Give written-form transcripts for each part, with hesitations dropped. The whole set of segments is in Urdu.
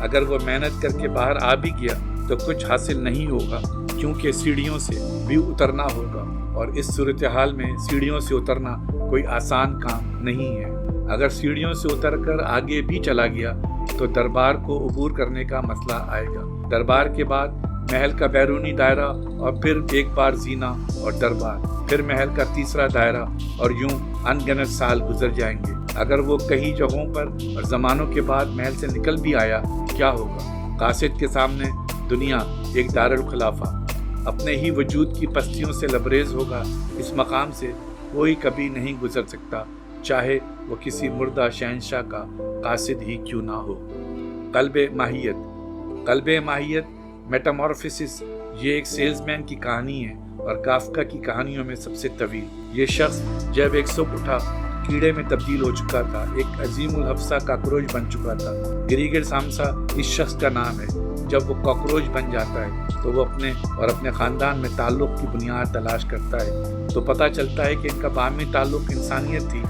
اگر وہ محنت کر کے باہر آ بھی گیا تو کچھ حاصل نہیں ہوگا، کیونکہ سیڑھیوں سے بھی اترنا ہوگا، اور اس صورتحال میں سیڑھیوں سے اترنا کوئی آسان کام نہیں ہے۔ اگر سیڑھیوں سے اتر کر آگے بھی چلا گیا تو دربار کو عبور کرنے کا مسئلہ آئے گا۔ دربار کے بعد محل کا بیرونی دائرہ، اور پھر ایک بار زینہ اور دربار، پھر محل کا تیسرا دائرہ، اور یوں ان گنت سال گزر جائیں گے۔ اگر وہ کئی جگہوں پر اور زمانوں کے بعد محل سے نکل بھی آیا، کیا ہوگا؟ قاصد کے سامنے دنیا ایک دارالخلافہ اپنے ہی وجود کی پستیوں سے لبریز ہوگا۔ اس مقام سے کوئی کبھی نہیں گزر سکتا، چاہے وہ کسی مردہ شہنشاہ کا قاصد ہی کیوں نہ ہو۔ قلب ماہیت میٹامورفسس، یہ ایک سیلز مین کی کہانی ہے اور کافکا کی کہانیوں میں سب سے طویل۔ یہ شخص جب ایک صبح اٹھا کیڑے میں تبدیل ہو چکا تھا، ایک عظیم الحفظہ کاکروچ بن چکا تھا۔ گریگر سامسا اس شخص کا نام ہے۔ جب وہ کاکروچ بن جاتا ہے تو وہ اپنے خاندان میں تعلق کی بنیاد تلاش کرتا ہے، تو پتہ چلتا ہے کہ ان کا باہمی تعلق انسانیت تھی،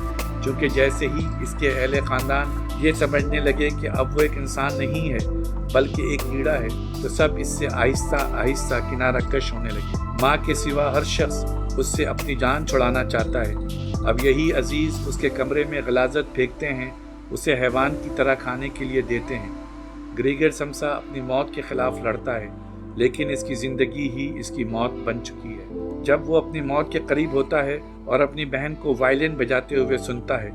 چونکہ جیسے ہی اس کے اہل خاندان یہ سمجھنے لگے کہ اب وہ ایک انسان نہیں ہے بلکہ ایک کیڑا ہے، تو سب اس سے آہستہ آہستہ کنارہ کش ہونے لگے۔ ماں کے سوا ہر شخص اس سے اپنی جان چھڑانا چاہتا ہے۔ اب یہی عزیز اس کے کمرے میں غلاظت پھینکتے ہیں، اسے حیوان کی طرح کھانے کے لیے دیتے ہیں۔ گریگر سمسا اپنی موت کے خلاف لڑتا ہے، لیکن اس کی زندگی ہی اس کی موت بن چکی ہے۔ جب وہ اپنی موت کے قریب ہوتا ہے اور اپنی بہن کو وائلن بجاتے ہوئے سنتا ہے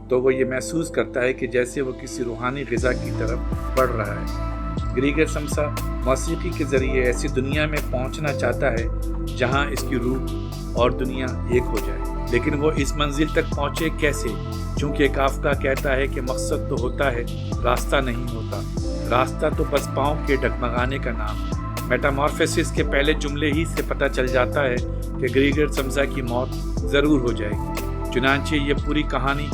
تو وہ یہ محسوس کرتا ہے کہ جیسے وہ کسی روحانی غذا کی طرف بڑھ رہا ہے۔ گریگر سمسا موسیقی کے ذریعے ایسی دنیا میں پہنچنا چاہتا ہے جہاں اس کی روح اور دنیا ایک ہو جائے، لیکن وہ اس منزل تک پہنچے کیسے؟ چونکہ کافکا کہتا ہے کہ مقصد تو ہوتا ہے، راستہ نہیں ہوتا۔ راستہ تو بس پاؤں کے ڈگمگانے کا نام۔ میٹامورفسس کے پہلے جملے ہی سے پتہ چل جاتا ہے کہ گریگر سمسا کی موت ضرور ہو جائے گی۔ چنانچہ یہ پوری کہانی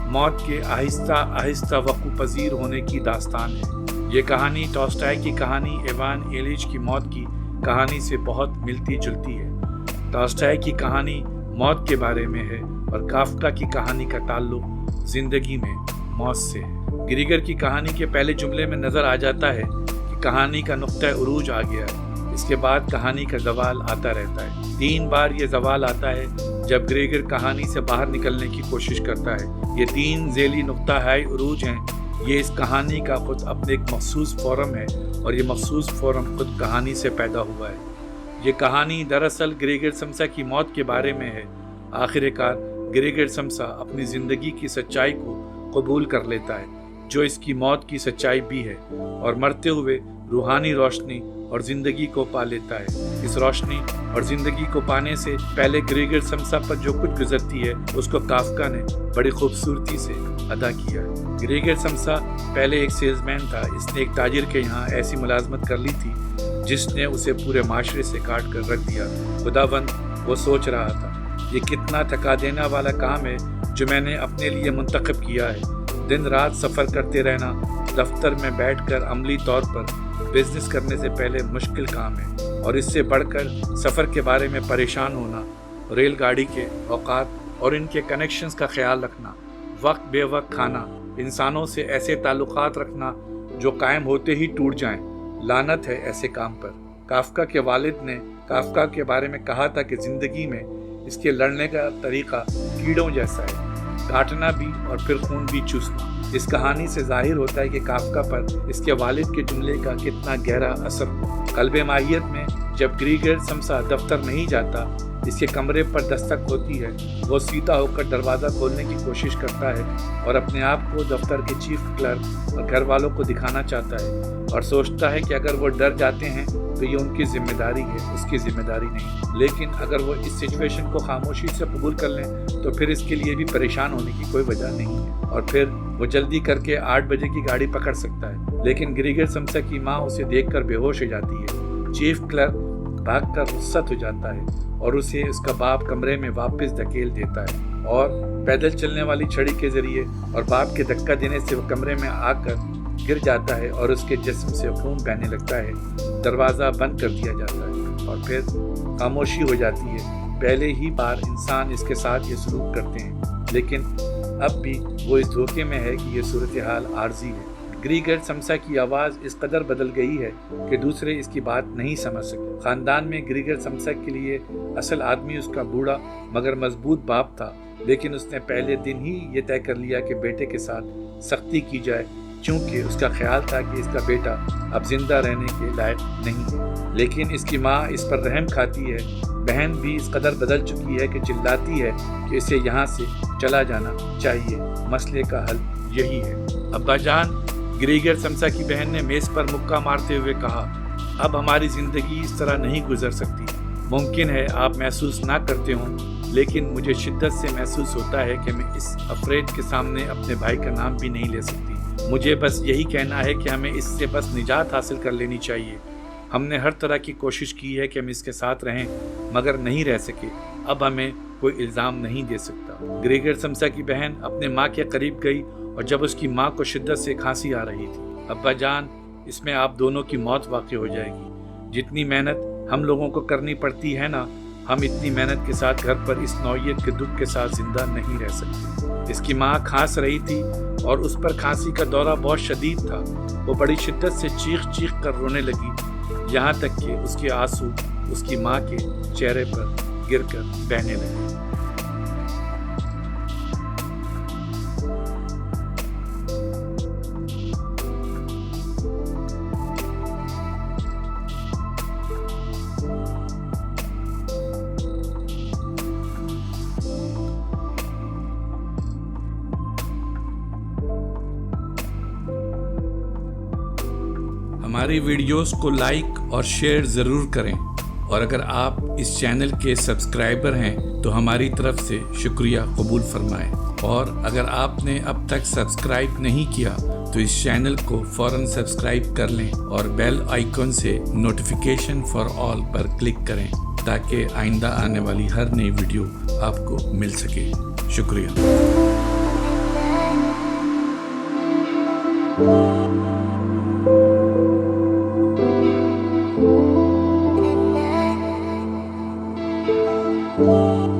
موت کے آہستہ آہستہ وقوع پذیر ہونے کی داستان ہے۔ یہ کہانی ٹالسٹائے کی کہانی ایوان ایلیچ کی موت کی کہانی سے بہت ملتی جلتی ہے۔ ٹالسٹائے کی کہانی موت کے بارے میں ہے اور کافکا کی کہانی کا تعلق زندگی میں موت سے ہے۔ گریگر کی کہانی کے پہلے جملے میں نظر آ جاتا ہے کہ کہانی کا نقطہ عروج آ گیا ہے۔ اس کے بعد کہانی کا زوال آتا رہتا ہے۔ 3 بار یہ زوال آتا ہے جب گریگر کہانی سے باہر نکلنے کی کوشش کرتا ہے۔ یہ 3 ذیلی نقطہ ہائے عروج ہیں۔ یہ اس کہانی کا خود اپنے ایک مخصوص فورم ہے، اور یہ مخصوص فورم خود کہانی سے پیدا ہوا ہے۔ یہ کہانی دراصل گریگر سمسا کی موت کے بارے میں ہے۔ آخر کار گریگر سمسا اپنی زندگی کی سچائی کو قبول کر لیتا ہے، جو اس کی موت کی سچائی بھی ہے، اور مرتے ہوئے روحانی روشنی اور زندگی کو پا لیتا ہے۔ اس روشنی اور زندگی کو پانے سے پہلے گریگر سمسا پر جو کچھ گزرتی ہے اس کو کافکا نے بڑی خوبصورتی سے ادا کیا ہے۔ گریگر سمسا پہلے ایک سیلز مین تھا۔ اس نے ایک تاجر کے یہاں ایسی ملازمت کر لی تھی جس نے اسے پورے معاشرے سے کاٹ کر رکھ دیا۔ خداوند، وہ سوچ رہا تھا، یہ کتنا تھکا دینے والا کام ہے جو میں نے اپنے لیے منتخب کیا ہے۔ دن رات سفر کرتے رہنا، دفتر میں بیٹھ کر عملی طور پر بزنس کرنے سے پہلے مشکل کام ہے، اور اس سے بڑھ کر سفر کے بارے میں پریشان ہونا، ریل گاڑی کے اوقات اور ان کے کنیکشنز کا خیال رکھنا، وقت بے وقت کھانا، انسانوں سے ایسے تعلقات رکھنا جو قائم ہوتے ہی ٹوٹ جائیں۔ لعنت ہے ایسے کام پر۔ کافکا کے والد نے کافکا کے بارے میں کہا تھا کہ زندگی میں اس کے لڑنے کا طریقہ کیڑوں جیسا ہے، کاٹنا بھی اور پھر خون بھی چوسنا۔ اس کہانی سے ظاہر ہوتا ہے کہ کافکا پر اس کے والد کے جملے کا کتنا گہرا اثر ہوا۔ قلب ماہیت میں جب گریگر سمسا دفتر نہیں جاتا، اس کے کمرے پر دستک ہوتی ہے، وہ سیدھا ہو کر دروازہ کھولنے کی کوشش کرتا ہے اور اپنے آپ کو دفتر کے چیف کلرک اور گھر والوں کو دکھانا چاہتا ہے، اور سوچتا ہے کہ اگر وہ ڈر جاتے ہیں تو یہ ان کی ذمہ داری ہے، اس کی ذمہ داری نہیں۔ لیکن اگر وہ اس سچویشن کو خاموشی سے قبول کر لیں تو پھر اس کے لیے بھی پریشان ہونے کی کوئی وجہ نہیں ہے، اور پھر وہ جلدی کر کے 8 بجے کی گاڑی پکڑ سکتا ہے۔ لیکن گریگر سمسا کی ماں اسے دیکھ کر بے ہوش ہو جاتی ہے۔ چیف کلرک بھاگ کر رخصت ہو جاتا ہے اور اسے اس کا باپ کمرے میں واپس دھکیل دیتا ہے، اور پیدل چلنے والی چھڑی کے ذریعے اور باپ کے دھکا دینے سے وہ کمرے میں آ کر گر جاتا ہے اور اس کے جسم سے خون بہنے لگتا ہے۔ دروازہ بند کر دیا جاتا ہے اور پھر خاموشی ہو جاتی ہے۔ پہلے ہی بار انسان اس کے ساتھ یہ سلوک کرتے ہیں، لیکن اب بھی وہ اس دھوکے میں ہے کہ یہ صورتحال عارضی ہے۔ گریگر سمسا کی آواز اس قدر بدل گئی ہے کہ دوسرے اس کی بات نہیں سمجھ سکتے۔ خاندان میں گریگر سمسا کے لیے اصل آدمی اس کا بوڑھا مگر مضبوط باپ تھا، لیکن اس نے پہلے دن ہی یہ طے کر لیا کہ بیٹے کے ساتھ سختی کی جائے، چونکہ اس کا خیال تھا کہ اس کا بیٹا اب زندہ رہنے کے لائق نہیں ہے۔ لیکن اس کی ماں اس پر رحم کھاتی ہے۔ بہن بھی اس قدر بدل چکی ہے کہ چلاتی ہے کہ اسے یہاں سے چلا جانا چاہیے۔ مسئلے کا حل یہی ہے۔ ابا جان، گریگر سمسا کی بہن نے میز پر مکہ مارتے ہوئے کہا، اب ہماری زندگی اس طرح نہیں گزر سکتی۔ ممکن ہے آپ محسوس نہ کرتے ہوں، لیکن مجھے شدت سے محسوس ہوتا ہے کہ میں اس افریڈ کے سامنے اپنے بھائی کا نام بھی نہیں لے سکتی۔ مجھے بس یہی کہنا ہے کہ ہمیں اس سے بس نجات حاصل کر لینی چاہیے۔ ہم نے ہر طرح کی کوشش کی ہے کہ ہم اس کے ساتھ رہیں، مگر نہیں رہ سکے۔ اب ہمیں کوئی الزام نہیں دے سکتا۔ گریگر سمسا کی بہن اپنے ماں کے قریب گئی اور جب اس کی ماں کو شدت سے کھانسی آ رہی تھی، ابا جان، اس میں آپ دونوں کی موت واقع ہو جائے گی۔ جتنی محنت ہم لوگوں کو کرنی پڑتی ہے نا، ہم اتنی محنت کے ساتھ گھر پر اس نوعیت کے دکھ کے ساتھ زندہ نہیں رہ سکتے۔ اس کی ماں کھانس رہی تھی اور اس پر کھانسی کا دورہ بہت شدید تھا۔ وہ بڑی شدت سے چیخ چیخ کر رونے لگی، یہاں تک کہ اس کے آنسو اس کی ماں کے چہرے پر گر کر بہنے لگے۔ ہماری ویڈیوز کو لائک اور شیئر ضرور کریں، اور اگر آپ اس چینل کے سبسکرائبر ہیں تو ہماری طرف سے شکریہ قبول فرمائیں، اور اگر آپ نے اب تک سبسکرائب نہیں کیا تو اس چینل کو فوراً سبسکرائب کر لیں اور بیل آئیکن سے notification for all per click کریں تاکہ آئندہ آنے والی ہر نئی ویڈیو آپ کو مل سکے۔ شکریہ۔ Oh